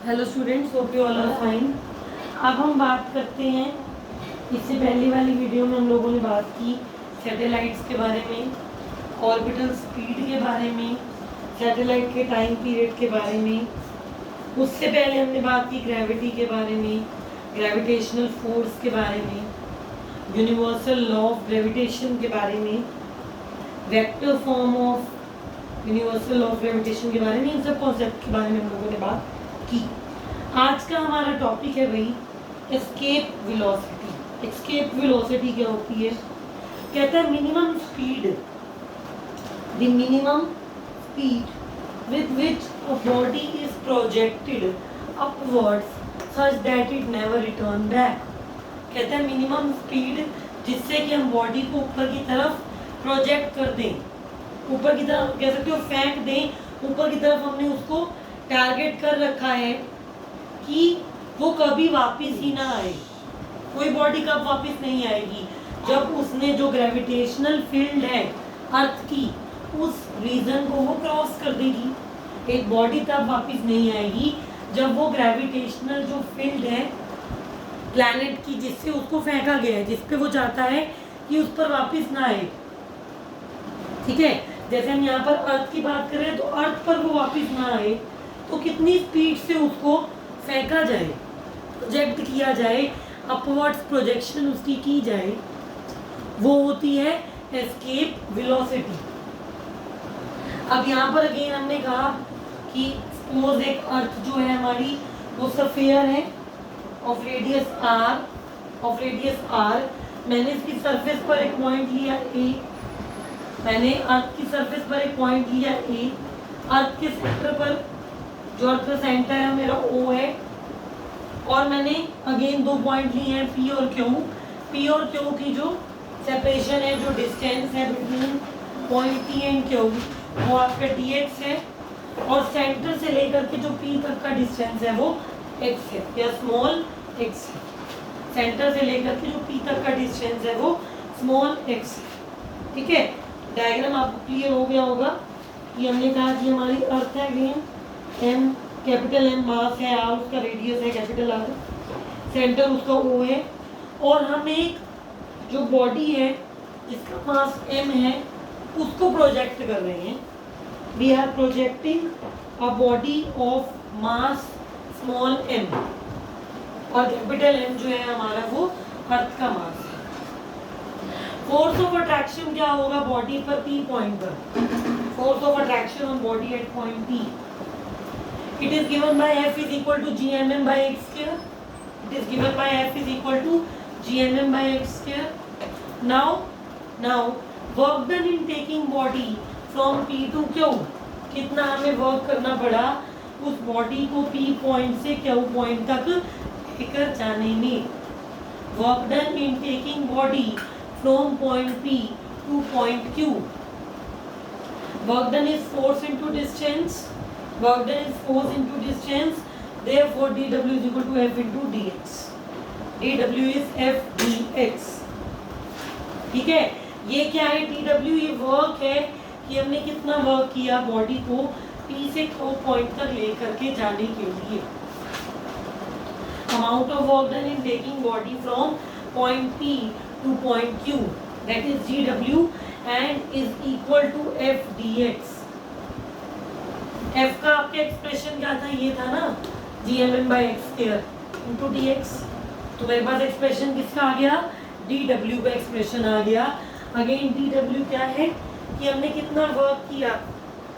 Hello students, hope you all are fine. अब हम बात करते हैं, इससे पहले वाली वीडियो में हम लोगों ने बात की सैटेलाइट्स के बारे में, ऑर्बिटल स्पीड के बारे में, सैटेलाइट के टाइम पीरियड के बारे में। उससे पहले हमने बात की ग्रेविटी के बारे में, ग्रेविटेशनल फोर्स के बारे में, यूनिवर्सल लॉ ऑफ ग्रेविटेशन के बारे में, vector form of universal law of gravitation के बारे में। इन सब कॉन्सेप्ट के बारे में हम लोगों ने बात की। आज का हमारा टॉपिक है भाई एस्केप वेलोसिटी। एस्केप वेलोसिटी क्या होती है? कहता है minimum speed, the minimum speed with which a body is projected upwards such that it never return back. कहता है मिनिमम स्पीड जिससे कि हम बॉडी को ऊपर की तरफ प्रोजेक्ट कर दें, ऊपर की तरफ कह सकते हो फेंक दें, ऊपर की तरफ हमने उसको टारगेट कर रखा है कि वो कभी वापस ही ना आए। कोई बॉडी कब वापस नहीं आएगी? जब उसने जो ग्रेविटेशनल फील्ड है अर्थ की, उस रीजन को वो क्रॉस कर देगी। एक बॉडी तब वापस नहीं आएगी जब वो ग्रेविटेशनल जो फील्ड है प्लैनेट की, जिससे उसको फेंका गया है, जिस पे वो चाहता है कि उस पर वापस ना आए। ठीक है, जैसे हम यहाँ पर अर्थ की बात करें तो अर्थ पर वो वापस ना आए तो कितनी स्पीड से उसको फेंका जाए, प्रोजेक्ट किया जाए, अपवर्ड्स प्रोजेक्शन उसकी की जाए, वो होती है एस्केप वेलोसिटी। अब यहाँ पर अगेन हमने कहा कि सपोज एक अर्थ जो है हमारी वो स्फीयर है ऑफ रेडियस आर। मैंने इसकी सरफेस पर एक पॉइंट लिया ए, मैंने अर्थ की सरफेस पर एक पॉइंट लिया ए, अर्थ के सेंटर पर जो अर्थ का सेंटर है मेरा ओ है, और मैंने अगेन दो पॉइंट लिए हैं पी और क्यू। पी और क्यू की जो सेपरेशन है, जो डिस्टेंस है between point P and Q, वो आपका dx है, और सेंटर से लेकर के जो पी तक का डिस्टेंस है वो x है या स्मॉल x है। सेंटर से लेकर के जो पी तक का डिस्टेंस है वो स्मॉल x है। ठीक है, डायग्राम आपको क्लियर हो गया होगा कि हमने कहा कि हमारी अर्थ है अगेन एम, कैपिटल एम मास है, आर उसका रेडियस है कैपिटल आर, सेंटर उसका ओ है, और हम एक जो बॉडी है जिसका मास एम है उसको प्रोजेक्ट कर रहे हैं। We are projecting a body of mass small M, और कैपिटल एम जो है हमारा वो अर्थ का मास है। फोर्स ऑफ अट्रैक्शन क्या होगा बॉडी पर पी पॉइंट पर? Force of attraction on body at point P, it is given by F is equal to gmm by x square. It is given by F is equal to gmm by x square. Now work done in taking body from P to Q. कितना हमें work करना पड़ा उस body को P point से Q point तक लेकर जाने में? Work done in taking body from point P to point Q. Work done is force into distance. Work done is force into distance, therefore dW is equal to F into dx. dW is F dx. ठीक है, ये क्या है dW? ये work है कि हमने कितना वर्क किया बॉडी को P से Q पॉइंट तक लेकर के जाने के लिए। Amount of work done in taking body from point P to point Q, that is dW, and is equal to F dx. F का आपका एक्सप्रेशन क्या था? ये था ना gmm by x square into dx। तो मेरे पास एक्सप्रेशन किसका आ गया? dw का एक्सप्रेशन आ गया। अगेन dw क्या है कि हमने कितना वर्क किया,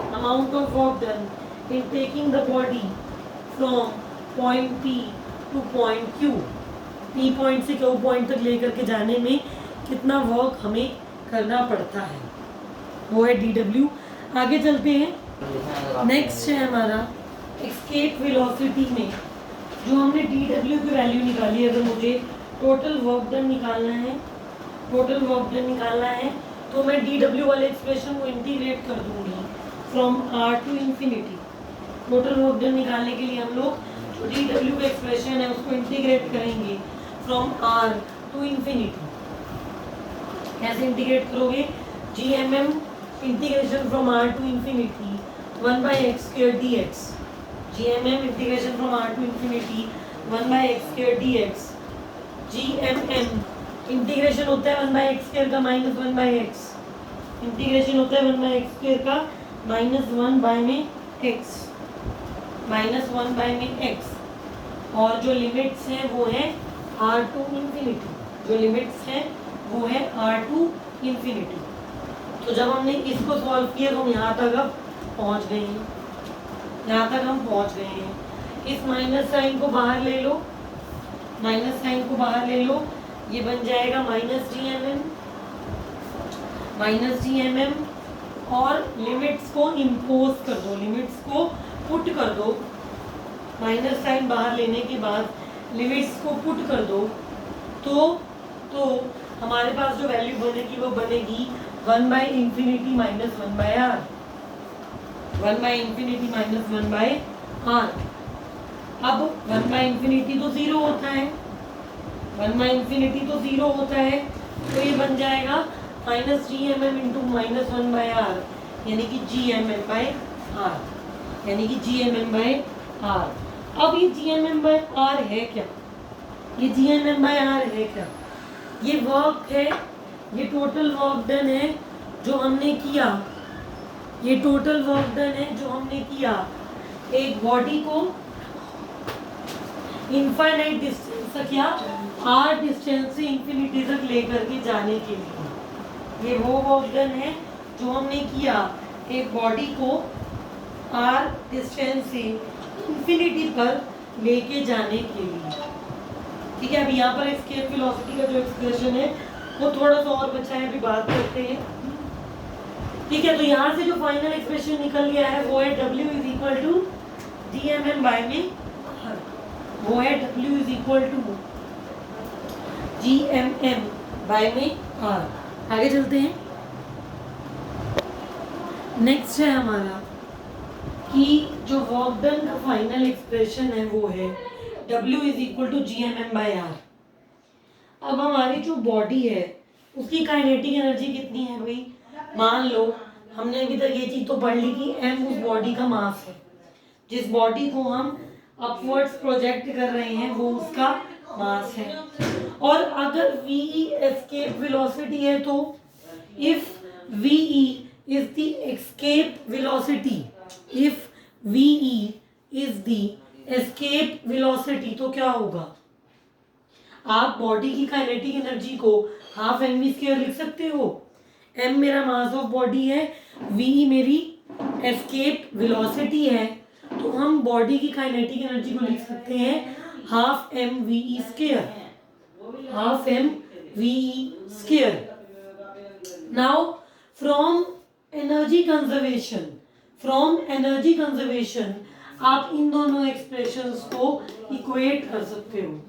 amount of work done in taking the body from point P two point Q। P point से Q पॉइंट तक लेकर के जाने में कितना वर्क हमें करना पड़ता है, वो है dw। आगे चलते हैं। नेक्स्ट है हमारा एस्केप वेलोसिटी में जो हमने dW की वैल्यू निकाली। अगर मुझे टोटल वर्क डन निकालना है तो मैं dW वाले एक्सप्रेशन को इंटीग्रेट कर दूंगी from r to infinity. Total work done निकालने के लिए हम लोग जो dW का एक्सप्रेशन है उसको इंटीग्रेट करेंगे फ्रॉम r टू इंफिनिटी। कैसे इंटीग्रेट करोगे? gmm integration from r to infinity 1 by x square dx GMM integration from R to infinity 1/x² dx। GMM integration होता है 1/x² का -1/x, इंटीग्रेशन होता है 1/x² का -1/x, -1/x। और जो लिमिट्स हैं वो है R टू इंफिनिटी, जो लिमिट्स हैं वो है R टू इंफिनिटी। तो जब हमने इसको सॉल्व किया तो हम यहाँ तक अब पहुँच गए हैं, यहाँ तक हम पहुँच गए हैं। इस माइनस साइन को बाहर ले लो, माइनस साइन को बाहर ले लो, ये बन जाएगा -GMM, और लिमिट्स को इम्पोज कर दो, लिमिट्स को पुट कर दो। माइनस साइन बाहर लेने के बाद लिमिट्स को पुट कर दो तो हमारे पास जो वैल्यू बनेगी वो बनेगी 1/∞ माइनस 1/r, 1/∞ माइनस 1/r। अब 1/∞ तो 0 होता है, 1/∞ तो 0 होता है, तो ये बन जाएगा -GMM इंटू -1/r, यानी कि GMM/r, यानी कि GMM/r। अब ये GMM/r है क्या? ये GMM/r है क्या? ये वर्क है, ये टोटल वर्क डन है जो हमने किया, ये टोटल वर्क डन है जो हमने किया एक बॉडी को इनफाइनाइट डिस्टेंस तक या r डिस्टेंस से इंफिनिटी तक लेकर के जाने के लिए। ये वो वर्क डन है जो हमने किया एक बॉडी को r डिस्टेंस से इंफिनिटी पर लेके जाने के लिए। ठीक है, अभी यहाँ पर एस्केप वेलोसिटी का जो एक्सप्रेशन है वो थोड़ा सा और बचा है, अभी बात करते हैं। ठीक है, तो यहाँ से जो फाइनल एक्सप्रेशन निकल गया है वो है W is equal to GMM by में, वो है W is equal to GMM by में R। आगे चलते हैं। नेक्स्ट है हमारा कि जो वर्क डन का फाइनल एक्सप्रेशन है वो है W is equal to GMM by R। अब हमारी जो बॉडी है उसकी काइनेटिक एनर्जी कितनी है भाई? मान लो हमने अभी तक ये चीज तो पढ़ ली कि m उस बॉडी का मास है, जिस बॉडी को हम अपवर्ड्स प्रोजेक्ट कर रहे हैं वो उसका मास है। और अगर VE एस्केप वेलोसिटी है तो if VE is the escape velocity, if VE is the escape velocity तो क्या होगा? आप बॉडी की काइनेटिक एनर्जी को हाफ mv² लिख सकते हो। m मेरा मास ऑफ बॉडी है, v मेरी एस्केप वेलोसिटी है, तो हम बॉडी की काइनेटिक एनर्जी को लिख सकते हैं half mve², half mve²। Now from energy conservation आप इन दोनों एक्सप्रेशंस को इक्वेट कर सकते हो।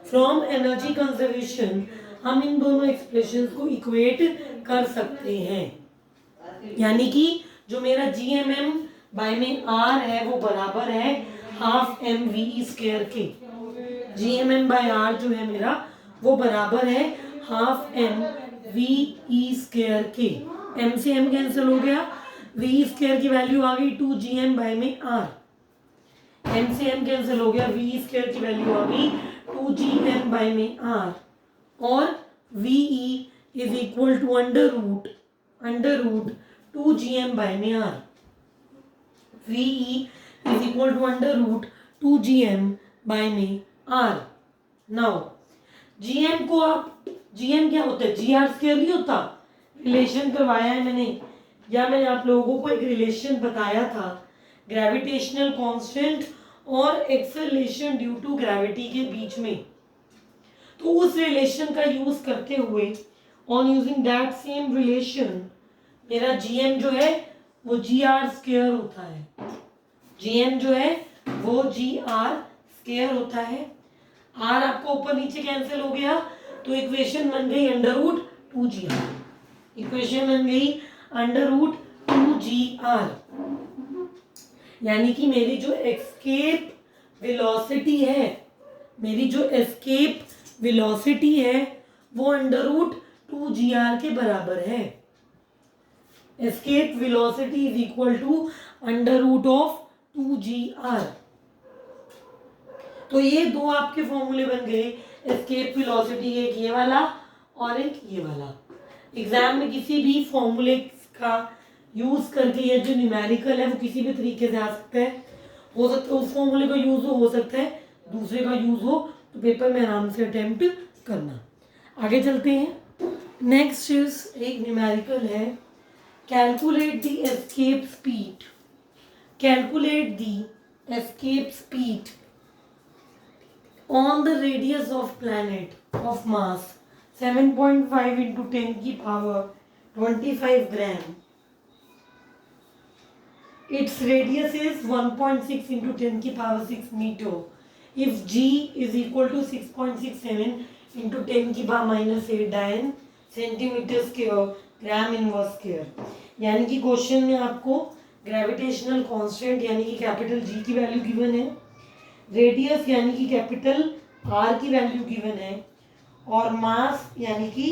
फ्रॉम एनर्जी कंजर्वेशन हम इन दोनों एक्सप्रेशंस को इक्वेट कर सकते हैं, यानी कि जो मेरा GMM बाय में R है वो बराबर है हाफ mve² के। GMM बाय R जो है मेरा वो बराबर है हाफ mve² के। m से m कैंसिल हो गया, v² की वैल्यू आ गई 2GM बाय में R। m से m कैंसिल हो गया, v² की वैल्यू आ गई 2GM बाय में R। और VE is equal to under root 2GM by में R। VE is equal to under root 2GM by में R। नाउ GM को आप, GM क्या होता है? GR² नहीं होता? रिलेशन करवाया है मैंने, या मैंने आप लोगों को एक रिलेशन बताया था ग्रेविटेशनल कांस्टेंट और एक्सेलरेशन ड्यू टू ग्रेविटी के बीच में। तो उस रिलेशन का यूज करते हुए, on using that same relation, मेरा GM जो है वो GR² होता है। GM जो है वो GR² होता है। R आपको ऊपर नीचे कैंसिल हो गया तो इक्वेशन बन गई अंडर रूट 2GR, इक्वेशन बन गई अंडर रूट 2GR। यानी कि मेरी जो एस्केप वेलोसिटी है, मेरी जो एस्केप वेलोसिटी है वो अंडर रूट 2GR के बराबर है। Escape velocity is equal to under root of 2gr। तो ये दो आपके फॉर्मूले बन गए, एस्केप वेलोसिटी, एक ये वाला और एक ये वाला। एग्जाम में किसी भी फॉर्मूले का यूज करके ये जो न्यूमेरिकल है वो किसी भी तरीके से आ सकता है, हो सकता है उस फॉर्मूले का यूज हो सकता है दूसरे का यूज हो, तो पेपर में आराम से अटेम्प्ट करना। आगे चलते हैं। नेक्स्ट इज एक न्यूमेरिकल है, calculate the escape speed, calculate the escape speed on the radius of planet of mass 7.5 into 10 की power 25 gram. Its radius is 1.6 into 10 की power 6 meter. If g is equal to 6.67 into 10 की power minus 8 डायन centimetre square ग्राम inverse square. यानी कि question में आपको gravitational constant यानी कि कैपिटल जी की वैल्यू गिवन है, रेडियस यानी कि कैपिटल आर की वैल्यू गिवन है, और मास यानी कि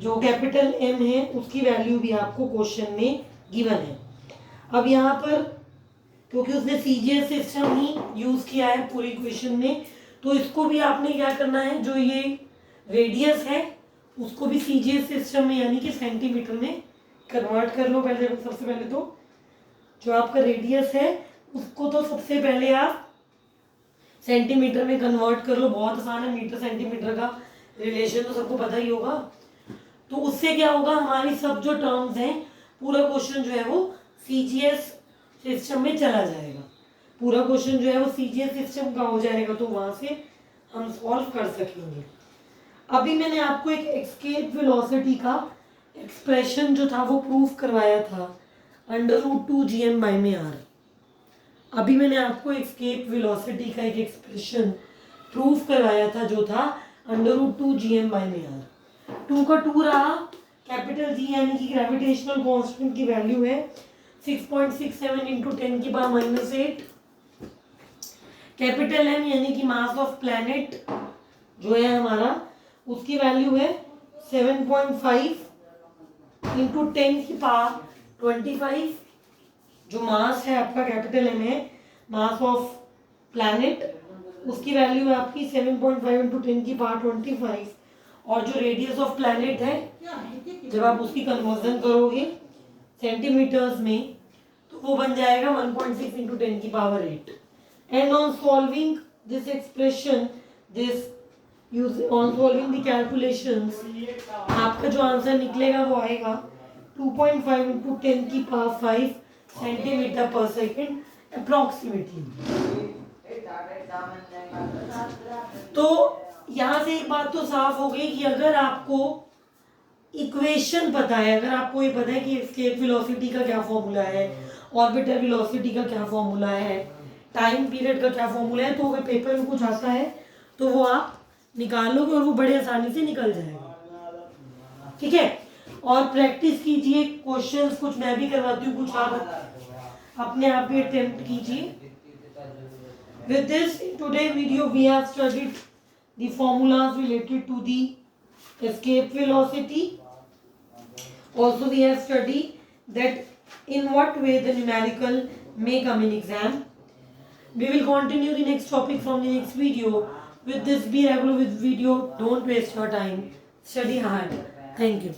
जो कैपिटल एम है उसकी वैल्यू भी आपको क्वेश्चन में गिवन है। अब यहाँ पर क्योंकि उसने सीजीएस सिस्टम ही यूज किया है पूरी क्वेश्चन में, तो इसको भी आपने क्या करना है, जो ये रेडियस है उसको भी सीजीएस सिस्टम में यानी कि सेंटीमीटर में कन्वर्ट कर लो। पहले सबसे पहले तो जो आपका रेडियस है उसको तो सबसे पहले आप सेंटीमीटर में कन्वर्ट कर लो, बहुत आसान है, मीटर सेंटीमीटर का रिलेशन तो सबको पता ही होगा। तो उससे क्या होगा, हमारी सब जो टर्म्स हैं पूरा क्वेश्चन जो है वो सीजीएस सिस्टम में चला जाएगा, पूरा क्वेश्चन जो है वो सीजीएस सिस्टम का हो जाएगा, तो वहां से हम सॉल्व कर सकेंगे। अभी मैंने आपको एक एस्केप वेलोसिटी का एक्सप्रेशन जो था वो प्रूफ करवाया था, √2gm/r। अभी मैंने आपको एस्केप वेलोसिटी का एक एक्सप्रेशन प्रूफ करवाया था जो था √2gm/r। 2 का 2 रहा, कैपिटल जी यानी कि ग्रेविटेशनल कांस्टेंट की वैल्यू है 6.67 इंटू 10 की पावर -8, कैपिटल एम यानी कि मास ऑफ प्लैनेट जो है हमारा उसकी वैल्यू है 7.5 इंटू 10 की पावर 25। जो मास है आपका कैपिटल एम है, मास ऑफ प्लैनेट, उसकी वैल्यू है आपकी 7.5 इंटू 10 की पावर 25, और जो रेडियस ऑफ प्लैनेट है जब आप उसकी कन्वर्जन करोगे सेंटीमीटर्स में तो वो बन जाएगा 1.6 इंटू 10 की power 8। And on solving this expression, on solving the calculations, आपका जो आंसर निकलेगा वो आएगा 2.5 इंटू 10 की पावर 5 सेंटीमीटर पर सेकेंड अप्रोक्सीमेटली। तो यहाँ से एक बात तो साफ हो गई कि अगर आपको इक्वेशन पता है, अगर आपको ये पता है कि एस्केप वेलोसिटी का क्या फॉर्मूला है, ऑर्बिटल वेलोसिटी का क्या फॉर्मूला है, टाइम पीरियड का क्या फॉर्मूला है, तो अगर पेपर में कुछ आता है तो वो आप निकालोगे और वो बड़े आसानी से निकल जाएगा। ठीक है, और प्रैक्टिस कीजिए, क्वेश्चंस कुछ मैं भी करवाती हूँ, कुछ आप अपने आप भी अटेम्प्ट कीजिए। With this, in today's video we have studied the formulas related to the escape velocity. Also we have studied that in what way the numerical may come in exam. We will continue the next topic from the next video. With this, be regular with video. Don't waste your time. Study hard. Thank you.